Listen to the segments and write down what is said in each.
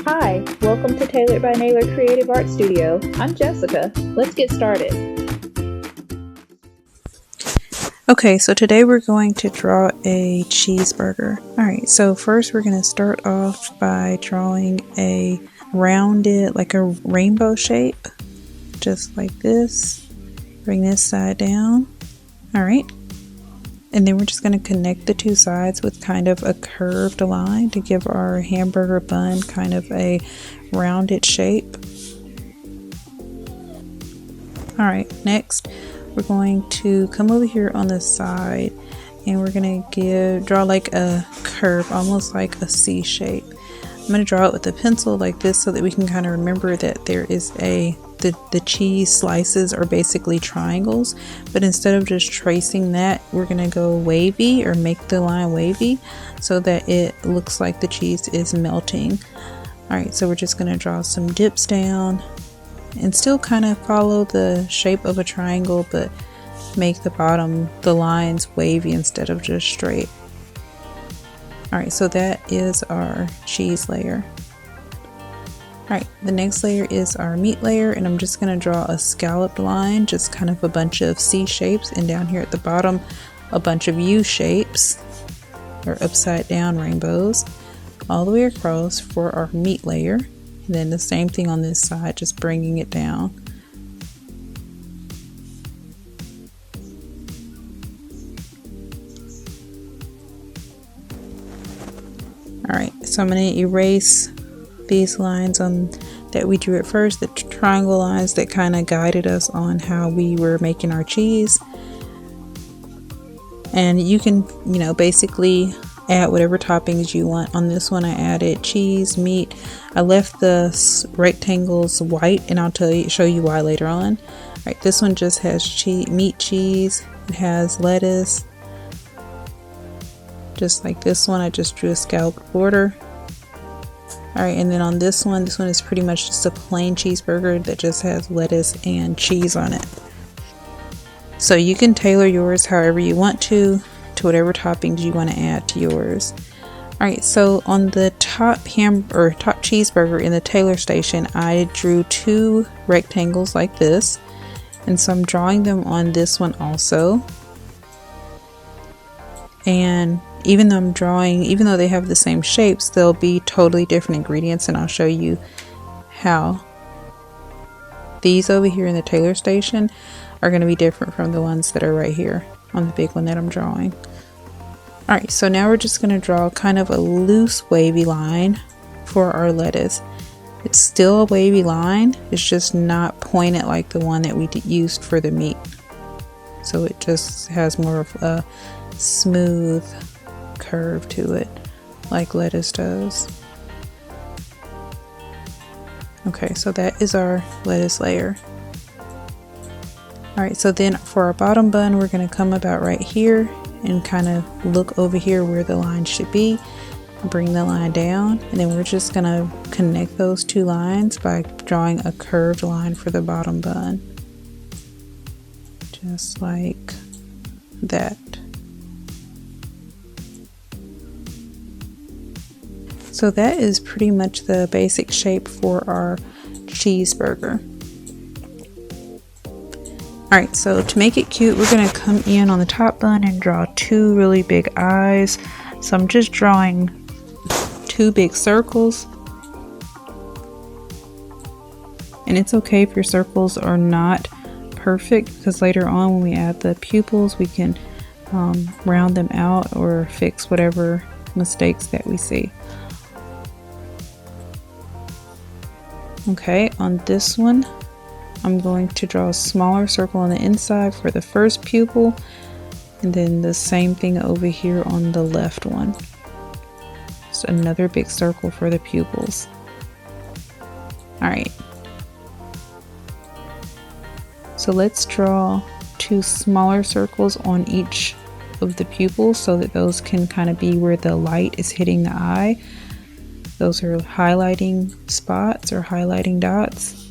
Hi, welcome to Tailored by Naylor Creative Art Studio. I'm Jessica. Let's get started. Okay, so today we're going to draw a cheeseburger. Alright, so first we're going to start off by drawing a rounded, like a rainbow shape, just like this. Bring this side down. Alright, and then we're just going to connect the two sides with kind of a curved line to give our hamburger bun kind of a rounded shape. Alright, next we're going to come over here on the side and we're going to draw like a curve, almost like a C shape. I'm going to draw it with a pencil like this so that we can kind of remember that there is the cheese slices are basically triangles, but instead of just tracing that, we're going to go wavy or make the line wavy so that it looks like the cheese is melting. Alright, so we're just going to draw some dips down and still kind of follow the shape of a triangle, but make the lines wavy instead of just straight. Alright, so that is our cheese layer. Alright, the next layer is our meat layer, and I'm just going to draw a scalloped line, just kind of a bunch of C shapes, and down here at the bottom a bunch of U shapes or upside down rainbows all the way across for our meat layer. And then the same thing on this side, just bringing it down. Alright, so I'm going to erase these lines that we drew at first, the triangle lines that kind of guided us on how we were making our cheese. And you can, basically add whatever toppings you want. On this one I added cheese, meat. I left the rectangles white, and I'll show you why later on. Alright, this one just has meat, cheese. It has lettuce. Just like this one, I just drew a scalloped border. Alright, and then on this one is pretty much just a plain cheeseburger that just has lettuce and cheese on it. So you can tailor yours however you want to whatever toppings you want to add to yours. Alright, so on the top cheeseburger in the Tailor station, I drew two rectangles like this, and so I'm drawing them on this one also. And even though they have the same shapes, they'll be totally different ingredients, and I'll show you how. These over here in the Tailor station are going to be different from the ones that are right here on the big one that I'm drawing. Alright, so now we're just going to draw kind of a loose wavy line for our lettuce. It's still a wavy line, it's just not pointed like the one that we used for the meat. So it just has more of a smooth curve to it, like lettuce does. Okay, so that is our lettuce layer. Alright, so then for our bottom bun, we're going to come about right here and kind of look over here where the line should be. Bring the line down, and then we're just going to connect those two lines by drawing a curved line for the bottom bun. Just like that. So that is pretty much the basic shape for our cheeseburger. Alright, so to make it cute, we're going to come in on the top bun and draw two really big eyes. So I'm just drawing two big circles. And it's okay if your circles are not perfect, because later on when we add the pupils, we can round them out or fix whatever mistakes that we see. Okay, on this one, I'm going to draw a smaller circle on the inside for the first pupil, and then the same thing over here on the left one. Just another big circle for the pupils. Alright. So let's draw two smaller circles on each of the pupils so that those can kind of be where the light is hitting the eye. Those are highlighting spots or highlighting dots.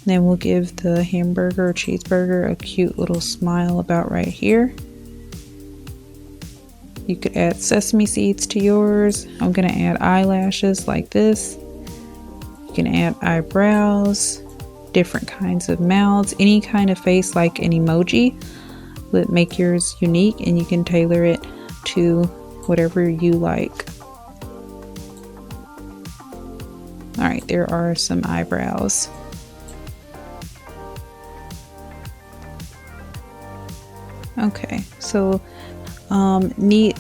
Then we'll give the hamburger or cheeseburger a cute little smile about right here. You could add sesame seeds to yours. I'm going to add eyelashes like this. You can add eyebrows, different kinds of mouths, any kind of face like an emoji would make yours unique, and you can tailor it to whatever you like. All right, there are some eyebrows. Okay, so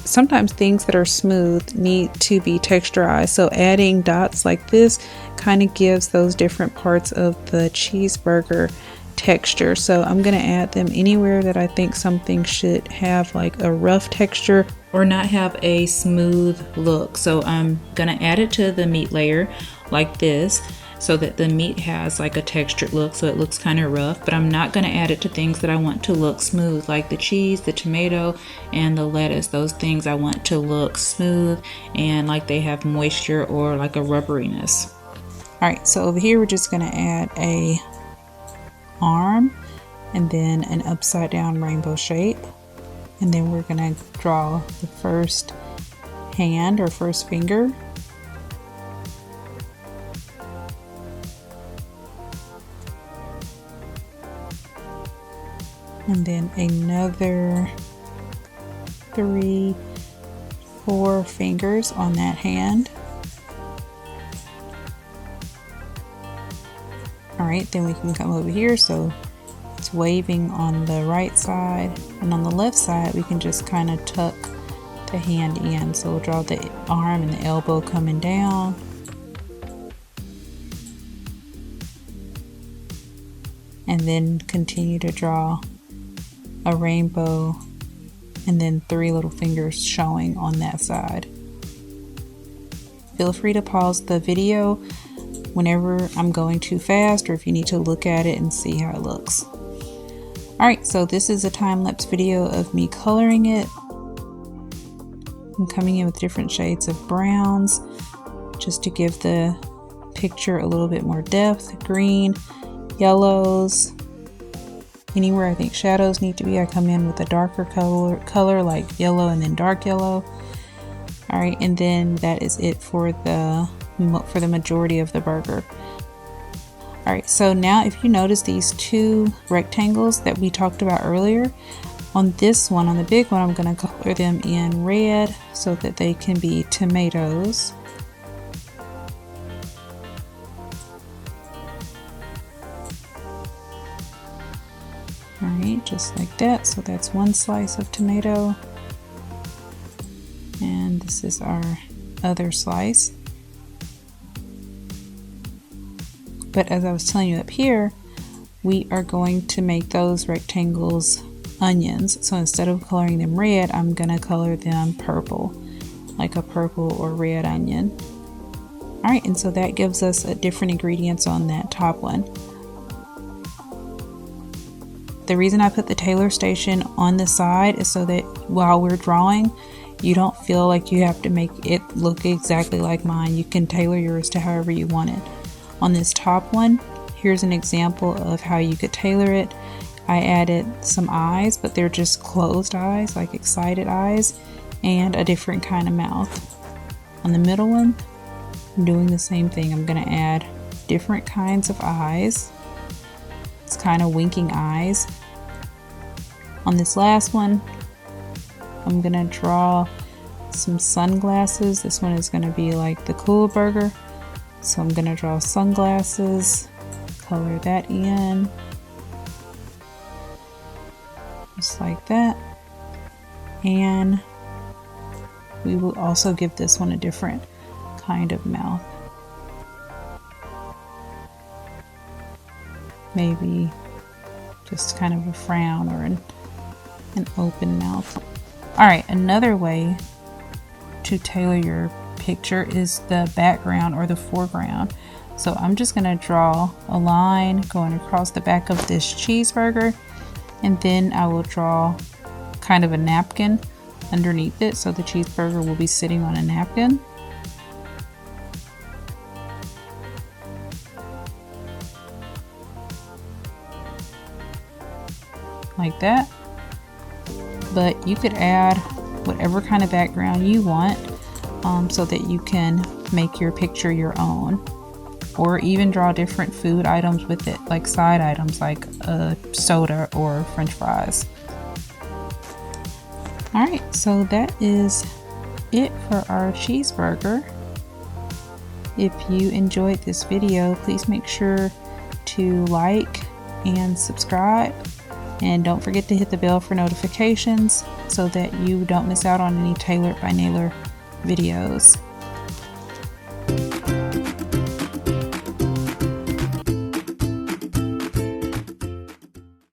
sometimes things that are smooth need to be texturized, so adding dots like this kind of gives those different parts of the cheeseburger texture. So I'm going to add them anywhere that I think something should have like a rough texture or not have a smooth look. So I'm going to add it to the meat layer like this, so that the meat has like a textured look, so it looks kind of rough, but I'm not going to add it to things that I want to look smooth, like the cheese, the tomato, and the lettuce. Those things I want to look smooth and like they have moisture or like a rubberiness. All right, so over here we're just going to add a arm and then an upside down rainbow shape, and then we're going to draw the first hand or first finger. And then another 3, 4 fingers on that hand. All right, then we can come over here, so it's waving on the right side, and on the left side we can just kind of tuck the hand in. So we'll draw the arm and the elbow coming down. And then continue to draw a rainbow and then 3 little fingers showing on that side. Feel free to pause the video whenever I'm going too fast, or if you need to look at it and see how it looks. Alright, so this is a time-lapse video of me coloring it. I'm coming in with different shades of browns just to give the picture a little bit more depth. Green, yellows. Anywhere I think shadows need to be, I come in with a darker color like yellow and then dark yellow. All right, and then that is it for the majority of the burger. All right, so now if you notice these 2 rectangles that we talked about earlier, on this one, on the big one, I'm going to color them in red so that they can be tomatoes. Alright, just like that. So that's 1 slice of tomato. And this is our other slice. But as I was telling you up here, we are going to make those rectangles onions. So instead of coloring them red, I'm going to color them purple, like a purple or red onion. Alright, and so that gives us different ingredients on that top one. The reason I put the tailor station on the side is so that while we're drawing, you don't feel like you have to make it look exactly like mine. You can tailor yours to however you want it. On this top one, here's an example of how you could tailor it. I added some eyes, but they're just closed eyes, like excited eyes, and a different kind of mouth. On the middle one, I'm doing the same thing. I'm going to add different kinds of eyes. It's kind of winking eyes. On this last one, I'm going to draw some sunglasses. This one is going to be like the cool burger. So I'm going to draw sunglasses, color that in, just like that. And we will also give this one a different kind of mouth. Maybe just kind of a frown or an open mouth. Alright, another way to tailor your picture is the background or the foreground. So I'm just going to draw a line going across the back of this cheeseburger, and then I will draw kind of a napkin underneath it, so the cheeseburger will be sitting on a napkin. Like that. But you could add whatever kind of background you want, so that you can make your picture your own. or even draw different food items with it, like side items like a soda or french fries. Alright, so that is it for our cheeseburger. If you enjoyed this video, please make sure to like and subscribe, and don't forget to hit the bell for notifications so that you don't miss out on any Tailored by Naylor videos.